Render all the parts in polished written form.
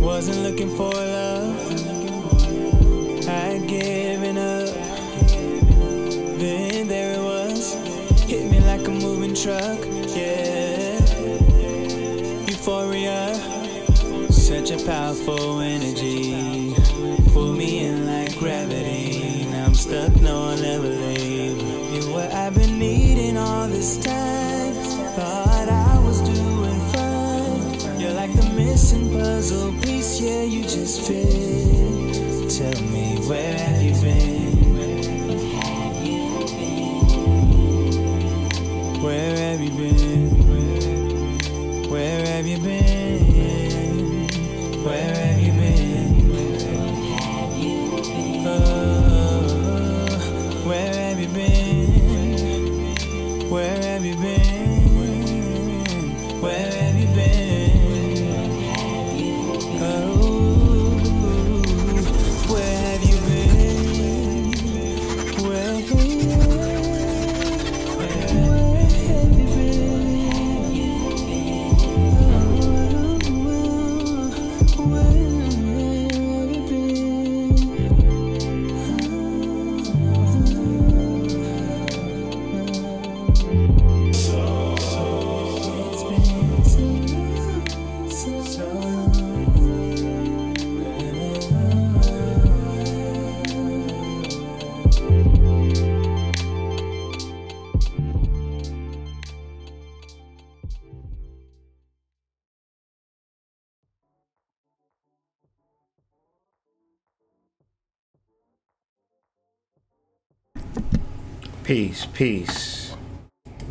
Wasn't looking for love, I'd given up. Then there it was, hit me like a moving truck, yeah. Euphoria, such a powerful energy. Pull me in like gravity, now I'm stuck, no I'll never leave. You're what I've been needing all this time, thought I was doing fine. You're like the missing puzzle piece, yeah, you just fit. Tell me, where have you been? Where have you been? Where have you been? Where have you been? Oh, where have you been? Where have you been? Where have you been? Oh, where have you been? Where have you Peace, peace.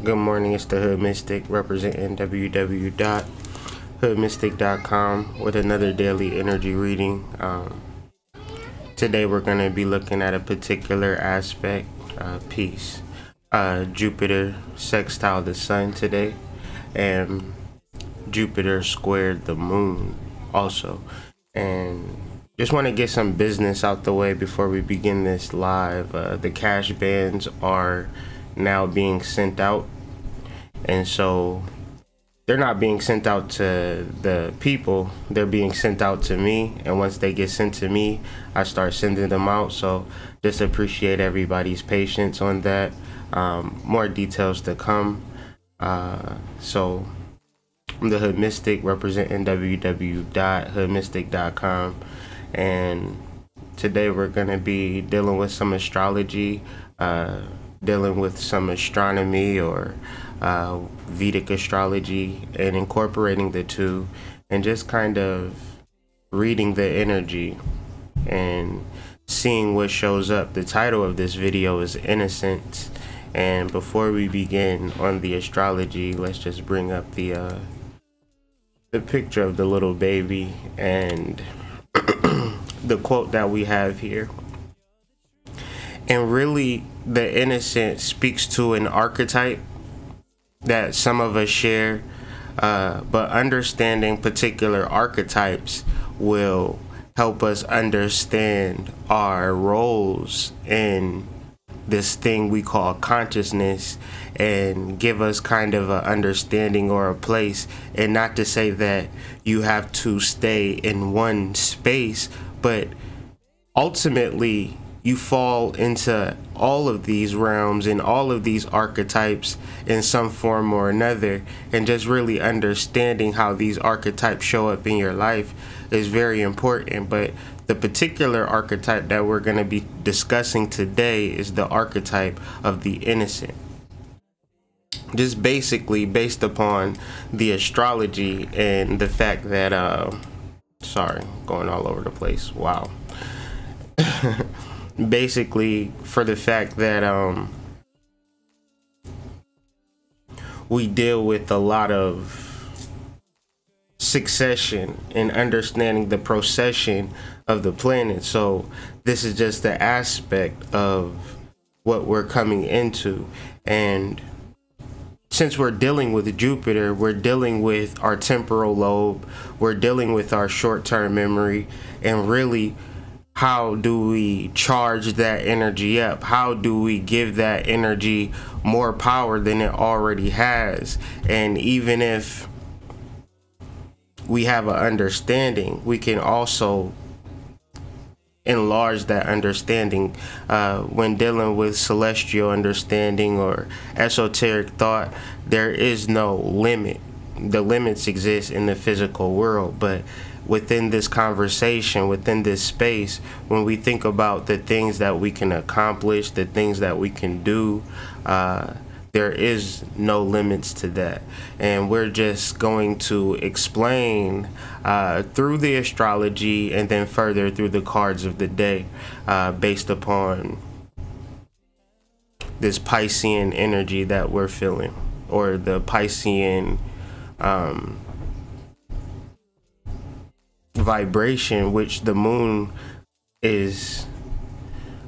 Good morning, it's the Hood Mystic representing www.hoodmystic.com with another daily energy reading. Today we're going to be looking at a particular aspect, peace. Jupiter sextile the sun today, and Jupiter squared the moon also. And just want to get some business out the way before we begin this live. The cash bands are now being sent out, and so they're not being sent out to the people, they're being sent out to me, and once they get sent to me, I start sending them out. So just appreciate everybody's patience on that. More details to come. So I'm the Hood Mystic representing www.hoodmystic.com. And today we're going to be dealing with some astrology, dealing with some astronomy or Vedic astrology, and incorporating the two and just kind of reading the energy and seeing what shows up. The title of this video is Innocence. And before we begin on the astrology, let's just bring up the picture of the little baby and the quote that we have here. And really, the innocent speaks to an archetype that some of us share, but understanding particular archetypes will help us understand our roles in this thing we call consciousness, and give us kind of an understanding or a place. And not to say that you have to stay in one space, but ultimately you fall into all of these realms and all of these archetypes in some form or another, and just really understanding how these archetypes show up in your life is very important. But the particular archetype that we're going to be discussing today is the archetype of the innocent. Just basically based upon the astrology and the fact that sorry, going all over the place. Wow. Basically for the fact that we deal with a lot of succession and understanding the procession of the planet. So this is just the aspect of what we're coming into. And since we're dealing with Jupiter, we're dealing with our temporal lobe, we're dealing with our short-term memory, and really, how do we charge that energy up? How do we give that energy more power than it already has? And even if we have an understanding, we can also enlarge that understanding. When dealing with celestial understanding or esoteric thought, there is no limit. The limits exist in the physical world, but within this conversation, within this space, when we think about the things that we can accomplish, the things that we can do, there is no limits to that. And we're just going to explain through the astrology and then further through the cards of the day, based upon this Piscean energy that we're feeling, or the Piscean vibration, which the moon is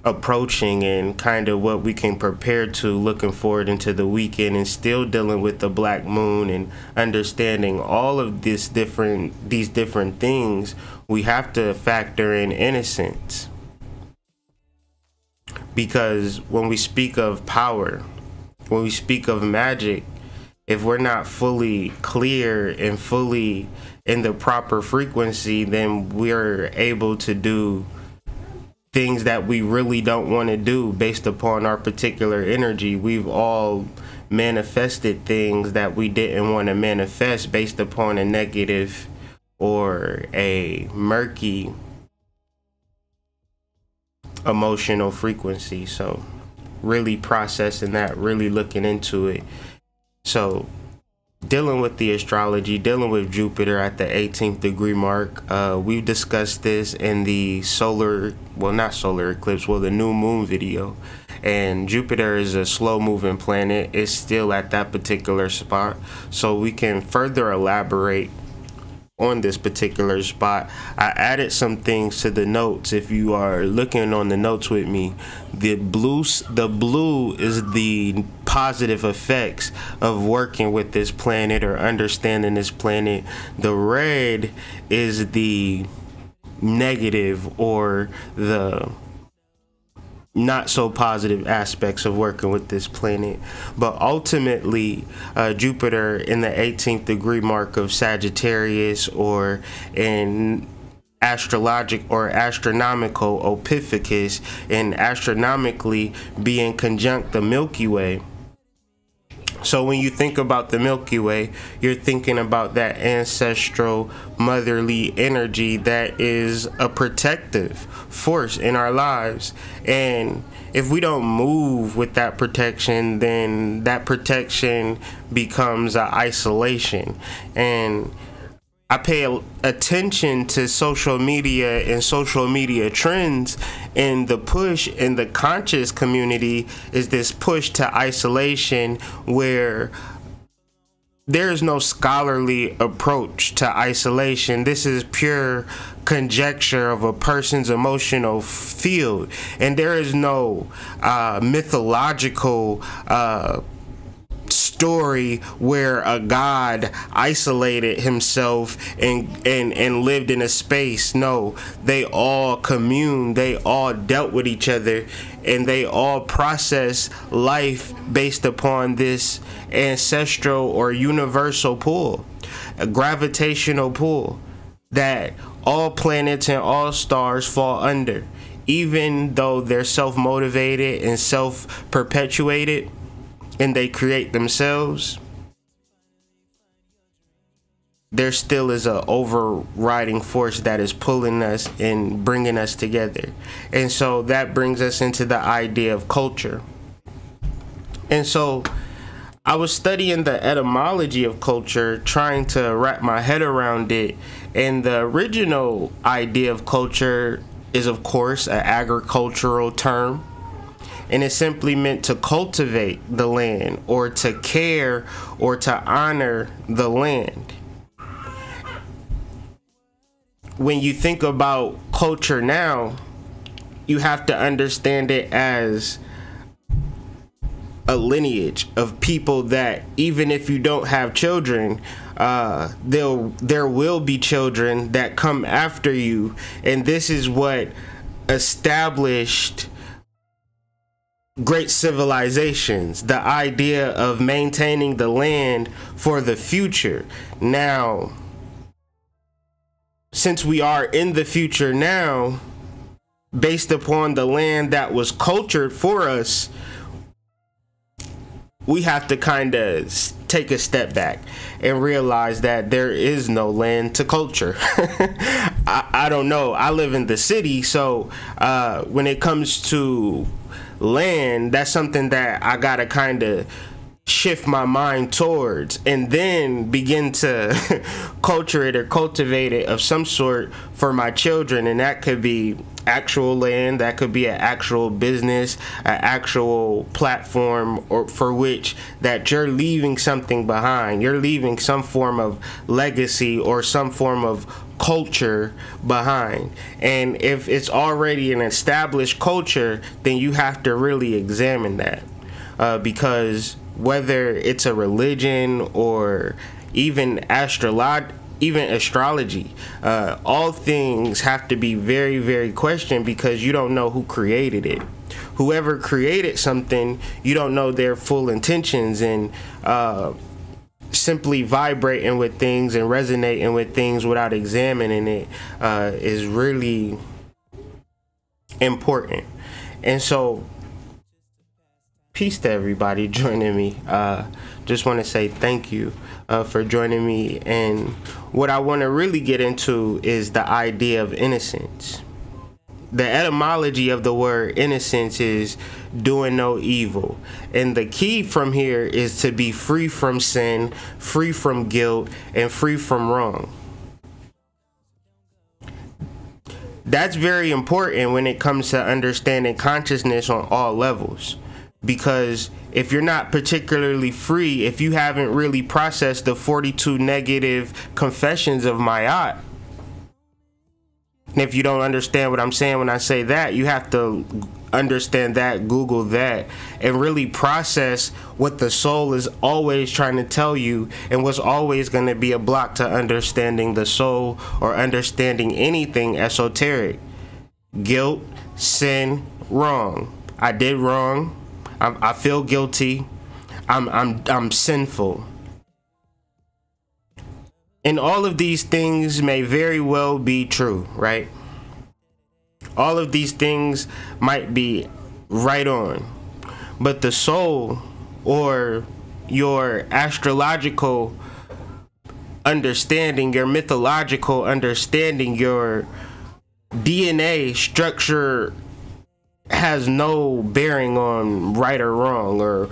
approaching, and kind of what we can prepare to looking forward into the weekend, and still dealing with the black moon and understanding all of these different things. We have to factor in innocence, because when we speak of power, when we speak of magic, if we're not fully clear and fully in the proper frequency, then we're able to do things that we really don't want to do based upon our particular energy. We've all manifested things that we didn't want to manifest based upon a negative or a murky emotional frequency. So really processing that, really looking into it. So dealing with the astrology, dealing with Jupiter at the 18th degree mark. We've discussed this in the the new moon video. And Jupiter is a slow moving planet. It's still at that particular spot. So we can further elaborate on this particular spot. I added some things to the notes. If you are looking on the notes with me, the blue is the positive effects of working with this planet or understanding this planet. The red is the negative or the not so positive aspects of working with this planet. But ultimately, Jupiter in the 18th degree mark of Sagittarius, or in astrological or astronomical Ophiuchus, and astronomically being conjunct the Milky Way. So when you think about the Milky Way, you're thinking about that ancestral motherly energy that is a protective force in our lives. And if we don't move with that protection, then that protection becomes an isolation. And I pay attention to social media and social media trends, and the push in the conscious community is this push to isolation, where there is no scholarly approach to isolation. This is pure conjecture of a person's emotional field, and there is no mythological story where a god isolated himself and lived in a space. No, they all communed, they all dealt with each other, and they all process life based upon this ancestral or universal pull, a gravitational pull that all planets and all stars fall under. Even though they're self-motivated and self-perpetuated, and they create themselves, there still is an overriding force that is pulling us and bringing us together. And so that brings us into the idea of culture. And so I was studying the etymology of culture, trying to wrap my head around it. And the original idea of culture is, of course, an agricultural term. And it simply meant to cultivate the land, or to care or to honor the land. When you think about culture now, you have to understand it as a lineage of people that, even if you don't have children, there will be children that come after you. And this is what established great civilizations, the idea of maintaining the land for the future. Now, since we are in the future now, based upon the land that was cultured for us, we have to kind of take a step back and realize that there is no land to culture. I don't know. I live in the city, so when it comes to land, that's something that I gotta kind of shift my mind towards and then begin to culture it or cultivate it of some sort for my children. And that could be actual land, that could be an actual business, an actual platform, or for which that you're leaving something behind. You're leaving some form of legacy or some form of culture behind. And if it's already an established culture, then you have to really examine that, because whether it's a religion or even astrology, all things have to be very, very questioned, because you don't know who created it. Whoever created something, you don't know their full intentions, and simply vibrating with things and resonating with things without examining it is really important. And so, peace to everybody joining me. Just want to say thank you for joining me. And what I want to really get into is the idea of innocence. The etymology of the word innocence is doing no evil. And the key from here is to be free from sin, free from guilt, and free from wrong. That's very important when it comes to understanding consciousness on all levels. Because if you're not particularly free, if you haven't really processed the 42 negative confessions of Ma'at, and if you don't understand what I'm saying when I say that, you have to understand that, Google that, and really process what the soul is always trying to tell you, and what's always going to be a block to understanding the soul or understanding anything esoteric. Guilt, sin, wrong. I did wrong. I feel guilty. I'm sinful. And all of these things may very well be true, right? All of these things might be right on. But the soul, or your astrological understanding, your mythological understanding, your DNA structure has no bearing on right or wrong,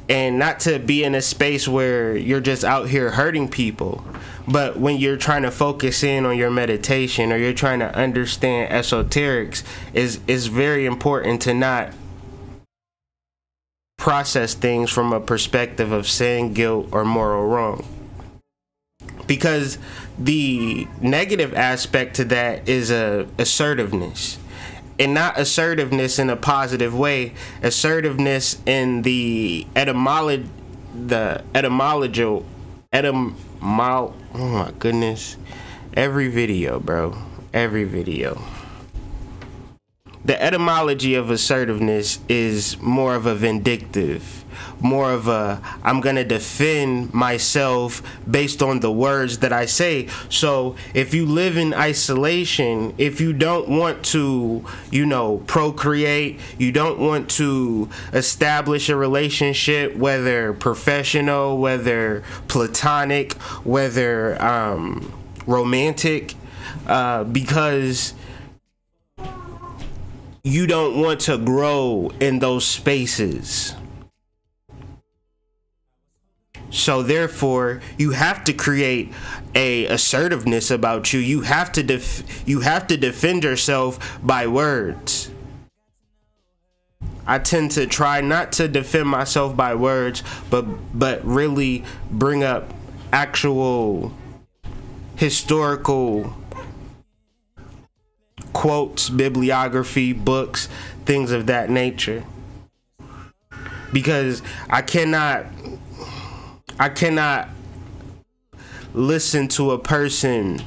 and not to be in a space where you're just out here hurting people. But when you're trying to focus in on your meditation, or you're trying to understand esoterics, is very important to not process things from a perspective of sin, guilt, or moral wrong. Because the negative aspect to that is assertiveness. And not assertiveness in a positive way, assertiveness in the etymology, oh my goodness, every video, bro, every video. The etymology of assertiveness is more of a vindictive, more of a, I'm gonna defend myself based on the words that I say. So if you live in isolation, if you don't want to, procreate, you don't want to establish a relationship, whether professional, whether platonic, whether romantic, because you don't want to grow in those spaces. So therefore, you have to create a assertiveness about you. You have to defend yourself by words. I tend to try not to defend myself by words, but really bring up actual historical quotes, bibliography, books, things of that nature. Because I cannot listen to a person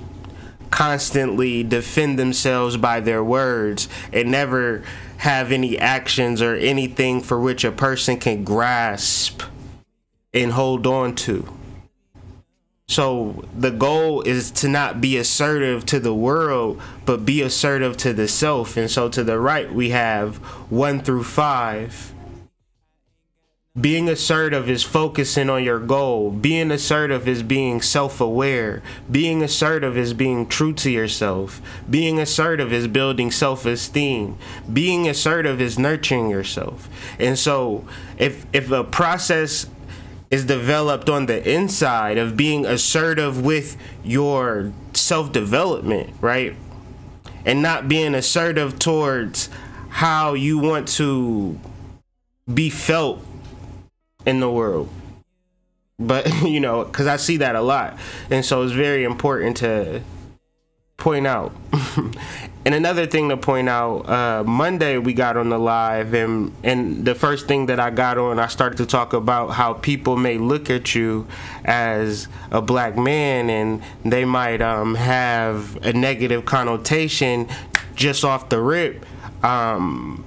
constantly defend themselves by their words and never have any actions or anything for which a person can grasp and hold on to. So the goal is to not be assertive to the world, but be assertive to the self. And so to the right, we have 1 through 5. Being assertive is focusing on your goal. Being assertive is being self-aware. Being assertive is being true to yourself. Being assertive is building self-esteem. Being assertive is nurturing yourself. And so if a process is developed on the inside of being assertive with your self-development, right? And not being assertive towards how you want to be felt in the world. But, you know, because I see that a lot. And so it's very important to point out. And another thing to point out, Monday we got on the live, and the first thing that I got on, I started to talk about how people may look at you as a black man and they might have a negative connotation just off the rip. And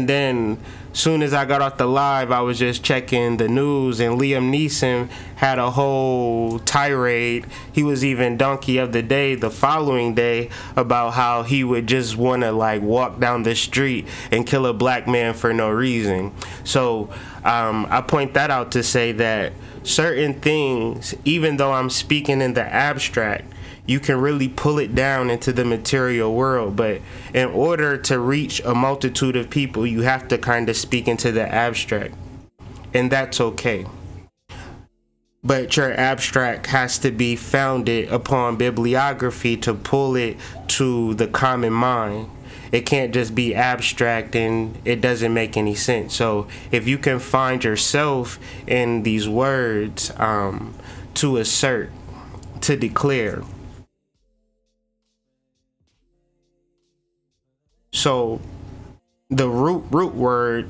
then soon as I got off the live, I was just checking the news, and Liam Neeson had a whole tirade. He was even donkey of the day the following day about how he would just want to like walk down the street and kill a black man for no reason. So I point that out to say that certain things, even though I'm speaking in the abstract, you can really pull it down into the material world. But in order to reach a multitude of people, you have to kind of speak into the abstract, and that's okay. But your abstract has to be founded upon bibliography to pull it to the common mind. It can't just be abstract and it doesn't make any sense. So if you can find yourself in these words, to assert, to declare. So the root word,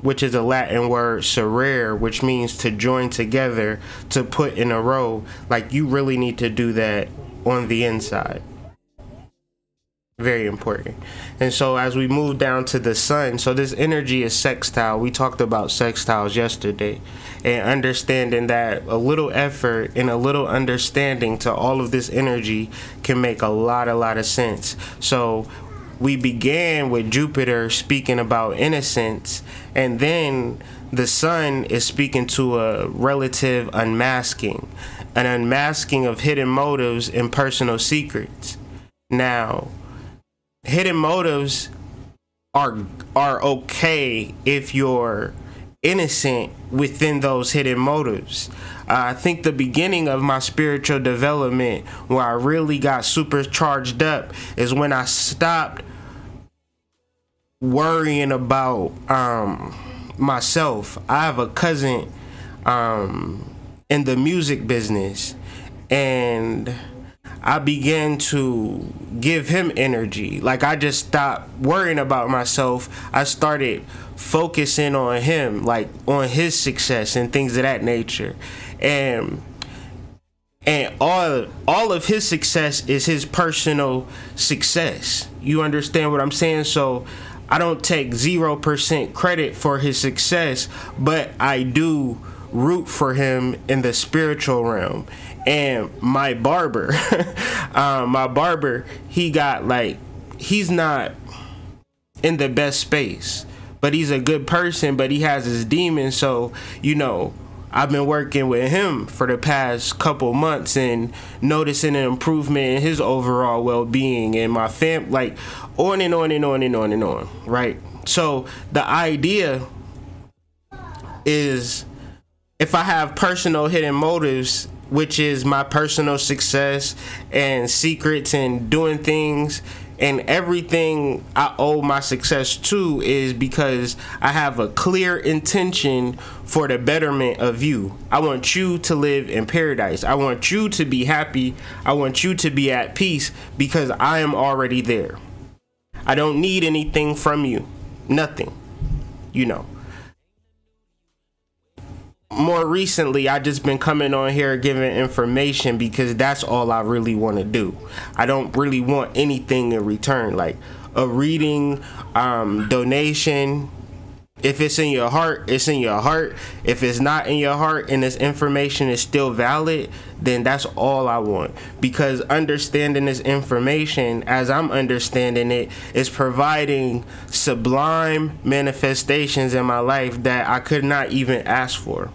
which is a Latin word, serere, which means to join together, to put in a row. Like, you really need to do that on the inside. Very important. And so as we move down to the sun, so this energy is sextile. We talked about sextiles yesterday, and understanding that a little effort and a little understanding to all of this energy can make a lot of sense. So we began with Jupiter speaking about innocence, and then the sun is speaking to a relative unmasking, an unmasking of hidden motives and personal secrets. Now, hidden motives are okay if you're innocent within those hidden motives. I think the beginning of my spiritual development, where I really got supercharged up, is when I stopped worrying about myself. I have a cousin in the music business, and I began to give him energy. Like, I just stopped worrying about myself. I started focusing on him, like on his success and things of that nature. And all of his success is his personal success. You understand what I'm saying? So I don't take 0% credit for his success, but I do root for him in the spiritual realm. And my barber, he's not in the best space, but he's a good person, but he has his demons. So, you know, I've been working with him for the past couple months and noticing an improvement in his overall well-being and my fam, like on and on and on and on and on, right? So the idea is, if I have personal hidden motives, which is my personal success and secrets and doing things, and everything I owe my success to is because I have a clear intention for the betterment of you. I want you to live in paradise. I want you to be happy. I want you to be at peace, because I am already there. I don't need anything from you. Nothing. You know. More recently, I just been coming on here giving information because that's all I really want to do. I don't really want anything in return, like a reading, donation, If it's in your heart, it's in your heart. If it's not in your heart and this information is still valid, then that's all I want. Because understanding this information, as I'm understanding it, is providing sublime manifestations in my life that I could not even ask for.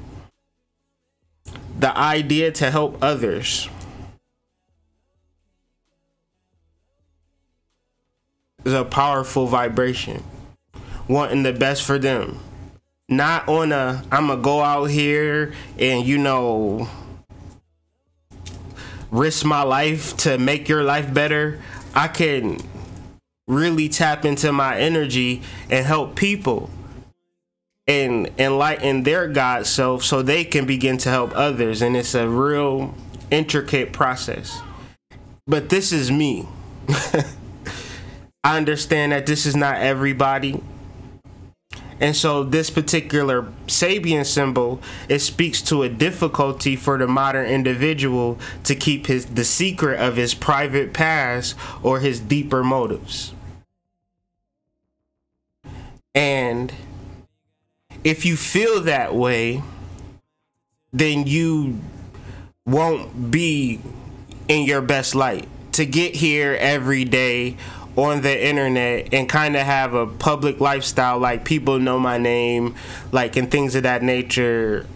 The idea to help others is a powerful vibration. Wanting the best for them. Not on a, I'm gonna go out here and, you know, risk my life to make your life better. I can really tap into my energy and help people and enlighten their God self so they can begin to help others. And it's a real intricate process. But this is me. I understand that this is not everybody. And so this particular Sabian symbol, it speaks to a difficulty for the modern individual to keep the secret of his private past or his deeper motives. And if you feel that way, then you won't be in your best light. To get here every day on the internet and kind of have a public lifestyle, like people know my name, like, and things of that nature,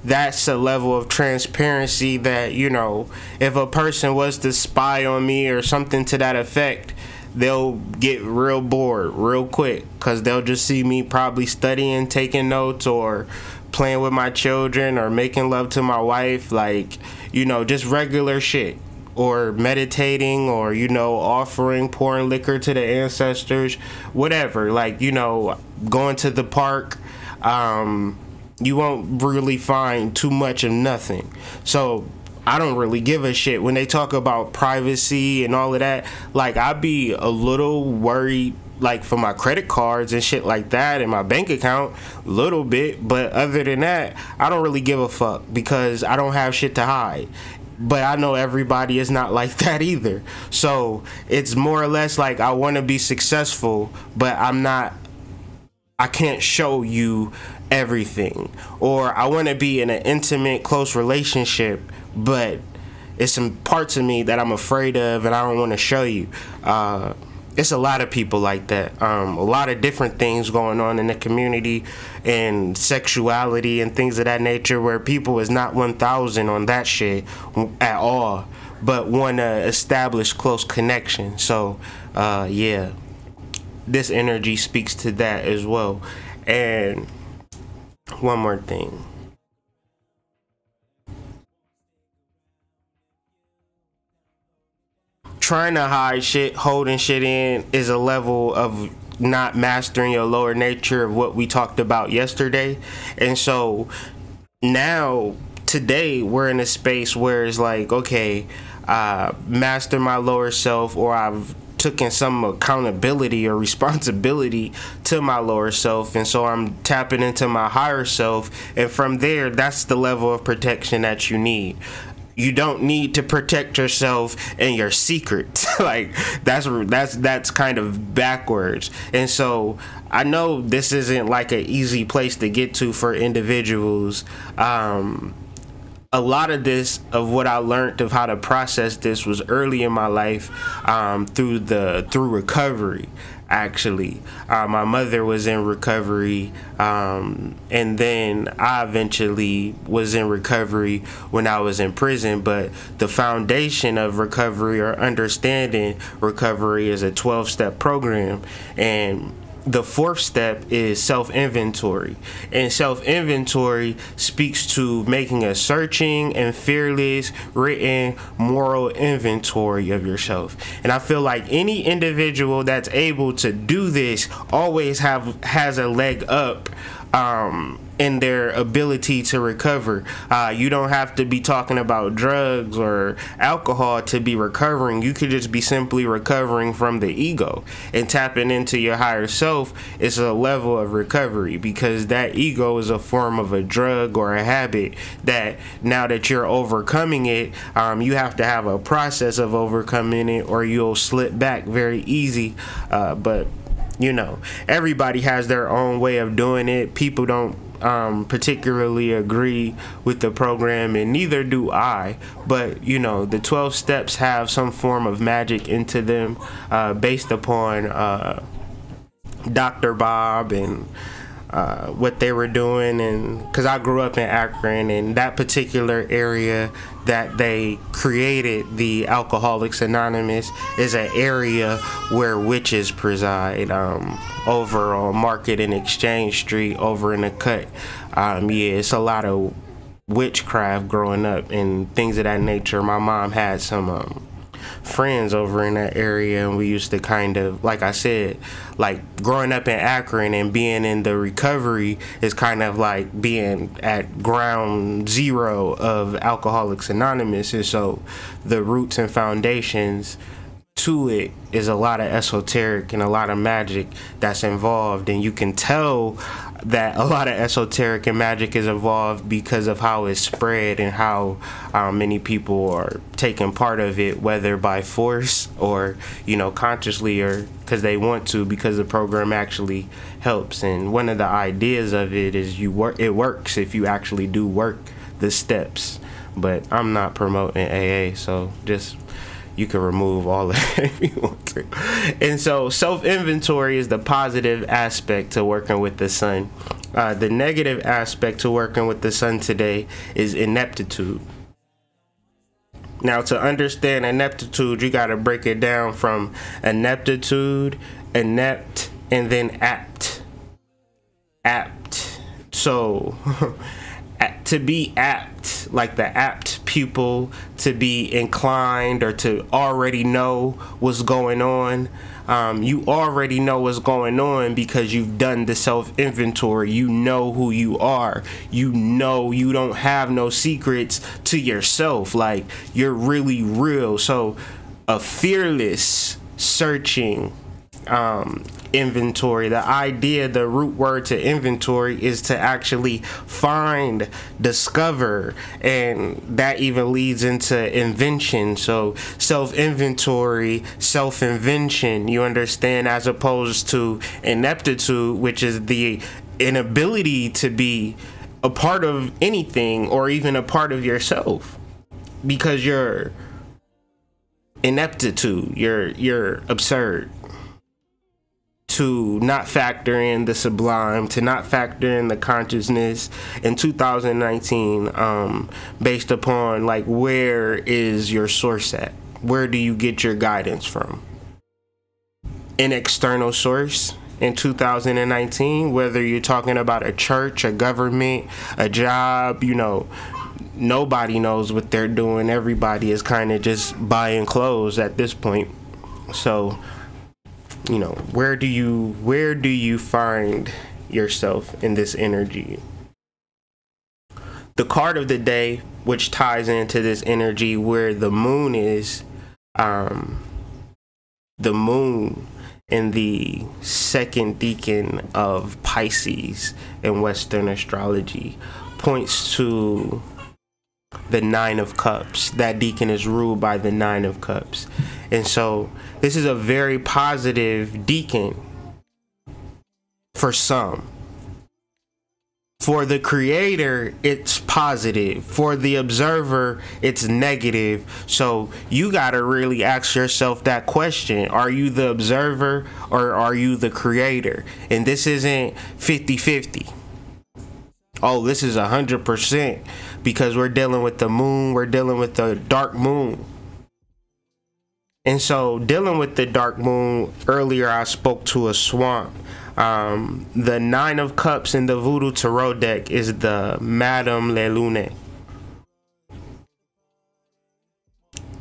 that's a level of transparency that, you know, if a person was to spy on me or something to that effect, they'll get real bored real quick, because they'll just see me probably studying, taking notes, or playing with my children, or making love to my wife, like, you know, just regular shit. Or meditating, or, you know, offering, pouring liquor to the ancestors, whatever, like, you know, going to the park. You won't really find too much of nothing. So I don't really give a shit when they talk about privacy and all of that. Like, I'd be a little worried, like, for my credit cards and shit like that, and my bank account, a little bit, but other than that, I don't really give a fuck, because I don't have shit to hide. But I know everybody is not like that either. So it's more or less like, I want to be successful, but I can't show you everything. Or I want to be in an intimate, close relationship, but it's some parts of me that I'm afraid of and I don't want to show you. It's a lot of people like that. A lot of different things going on in the community, and sexuality and things of that nature, where people is not 1,000 on that shit at all, but want to establish close connection. So yeah, this energy speaks to that as well. And one more thing. Trying to hide shit, holding shit in, is a level of not mastering your lower nature of what we talked about yesterday. And so now, today, we're in a space where it's like, okay, master my lower self, or I've taken some accountability or responsibility to my lower self, and so I'm tapping into my higher self, and from there, that's the level of protection that you need. You don't need to protect yourself and your secrets. Like, that's kind of backwards. And so I know this isn't like an easy place to get to for individuals. A lot of this, of what I learned of how to process this, was early in my life, through recovery. Actually, my mother was in recovery, and then I eventually was in recovery when I was in prison. But the foundation of recovery, or understanding recovery, is a 12-step program, and the 4th step is self-inventory. And self-inventory speaks to making a searching and fearless, written, moral inventory of yourself. And I feel like any individual that's able to do this always has a leg up in their ability to recover. You don't have to be talking about drugs or alcohol to be recovering. You could just be simply recovering from the ego, and tapping into your higher self is a level of recovery, because that ego is a form of a drug or a habit that, now that you're overcoming it, you have to have a process of overcoming it, or you'll slip back very easy. But you know, everybody has their own way of doing it. People don't particularly agree with the program, and neither do I. But you know, the 12 steps have some form of magic into them, based upon Dr. Bob and what they were doing. And because I grew up in Akron, and that particular area that they created, the Alcoholics Anonymous, is an area where witches preside, over on Market and Exchange Street over in the cut. Yeah, it's a lot of witchcraft growing up and things of that nature. My mom had some friends over in that area, and we used to kind of, like I said, like growing up in Akron and being in the recovery is kind of like being at ground zero of Alcoholics Anonymous. And so the roots and foundations to it is a lot of esoteric and a lot of magic that's involved, and you can tell that a lot of esoteric and magic is involved because of how it's spread and how many people are taking part of it, whether by force or, you know, consciously, or because they want to, because the program actually helps. And one of the ideas of it is it works if you actually do work the steps. But I'm not promoting AA, so just, you can remove all of it if you want to. And so self-inventory is the positive aspect to working with the sun. The negative aspect to working with the sun today is ineptitude. Now, to understand ineptitude, you got to break it down from ineptitude, inept, and then apt. Apt. So to be apt, like the apt pupil, to be inclined or to already know what's going on. You already know what's going on because you've done the self-inventory. You know who you are. You know you don't have no secrets to yourself. Like, you're really real. So a fearless searching inventory. The idea, the root word to inventory is to actually find, discover, and that even leads into invention. So self-inventory, self-invention, you understand, as opposed to ineptitude, which is the inability to be a part of anything or even a part of yourself because you're ineptitude, you're absurd. To not factor in the sublime, to not factor in the consciousness in 2019, based upon, like, where is your source at? Where do you get your guidance from? An external source in 2019, whether you're talking about a church, a government, a job, you know, nobody knows what they're doing. Everybody is kind of just buying clothes at this point. So, you know, where do you find yourself in this energy? The card of the day, which ties into this energy, where the moon is, the moon in the second decan of Pisces in Western astrology, points to the Nine of Cups. That decan is ruled by the Nine of Cups. And so this is a very positive decan for some. For the creator, it's positive. For the observer, it's negative. So you got to really ask yourself that question. Are you the observer or are you the creator? And this isn't 50-50. Oh, this is 100%, because we're dealing with the moon. We're dealing with the dark moon. And so dealing with the dark moon, earlier I spoke to a swamp. The Nine of Cups in the Voodoo Tarot deck is the Madame Le Lune.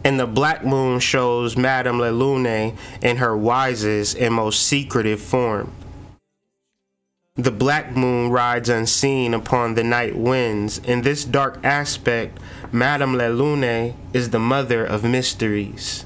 And the black moon shows Madame Le Lune in her wisest and most secretive form. The black moon rides unseen upon the night winds. In this dark aspect, Madame Le Lune is the mother of mysteries.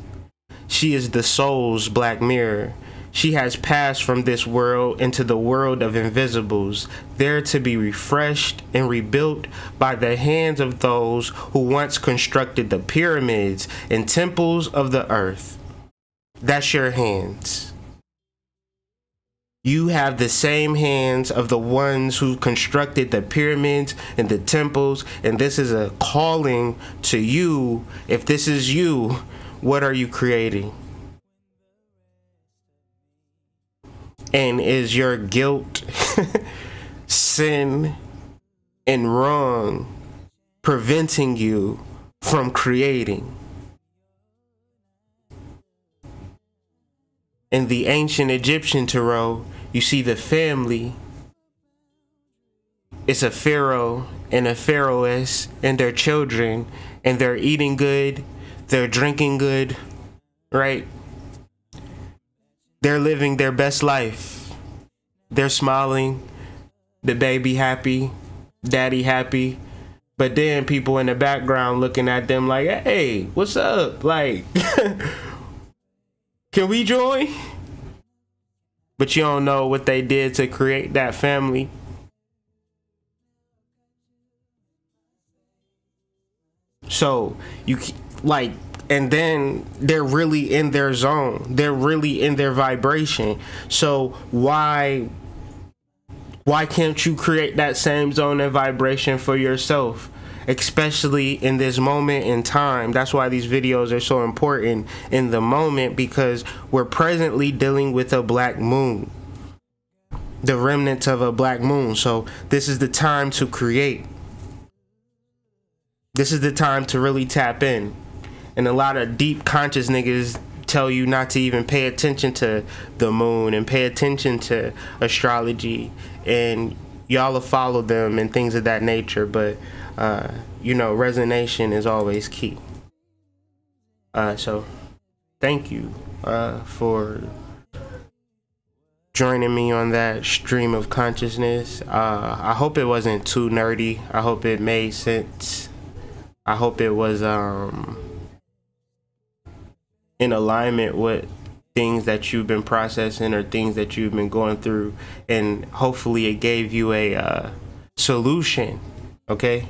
She is the soul's black mirror. She has passed from this world into the world of invisibles, there to be refreshed and rebuilt by the hands of those who once constructed the pyramids and temples of the earth. That's your hands. You have the same hands of the ones who constructed the pyramids and the temples, and this is a calling to you. If this is you, what are you creating? And is your guilt, sin, and wrong preventing you from creating? In the ancient Egyptian tarot, you see the family. It's a pharaoh and a pharaohess and their children, and they're eating good, they're drinking good, right? They're living their best life. They're smiling, the baby happy, daddy happy. But then people in the background looking at them like, hey, what's up? Like, can we join? But you don't know what they did to create that family. So you like, and then they're really in their zone. They're really in their vibration. So why can't you create that same zone and vibration for yourself? Especially in this moment in time. That's why these videos are so important in the moment, because we're presently dealing with a black moon, the remnants of a black moon. So this is the time to create. This is the time to really tap in. And a lot of deep conscious niggas tell you not to even pay attention to the moon and pay attention to astrology, and y'all will follow them and things of that nature. But you know, resonation is always key. So thank you for joining me on that stream of consciousness. I hope it wasn't too nerdy. I hope it made sense. I hope it was in alignment with things that you've been processing or things that you've been going through, and hopefully it gave you a solution. Okay,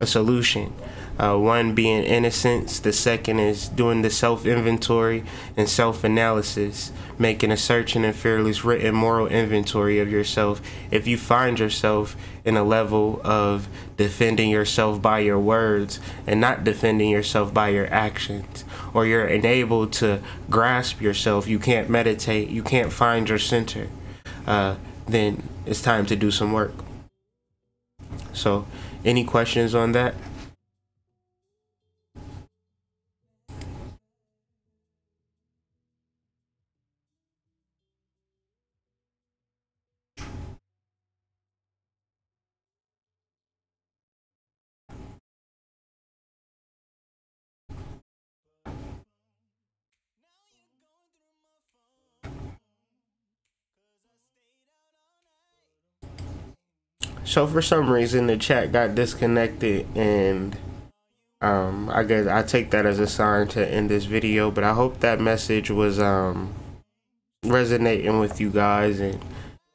a solution. One being innocence, the second is doing the self-inventory and self-analysis, making a searching and fearless written moral inventory of yourself. If you find yourself in a level of defending yourself by your words and not defending yourself by your actions, or you're unable to grasp yourself, you can't meditate, you can't find your center, then it's time to do some work. So, any questions on that? So for some reason the chat got disconnected, and I guess I take that as a sign to end this video. But I hope that message was resonating with you guys and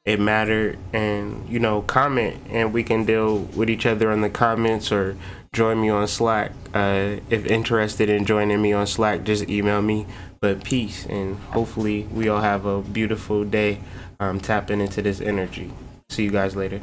it mattered. And you know, comment and we can deal with each other in the comments, or join me on Slack. If interested in joining me on Slack, just email me. But peace, and hopefully we all have a beautiful day tapping into this energy. See you guys later.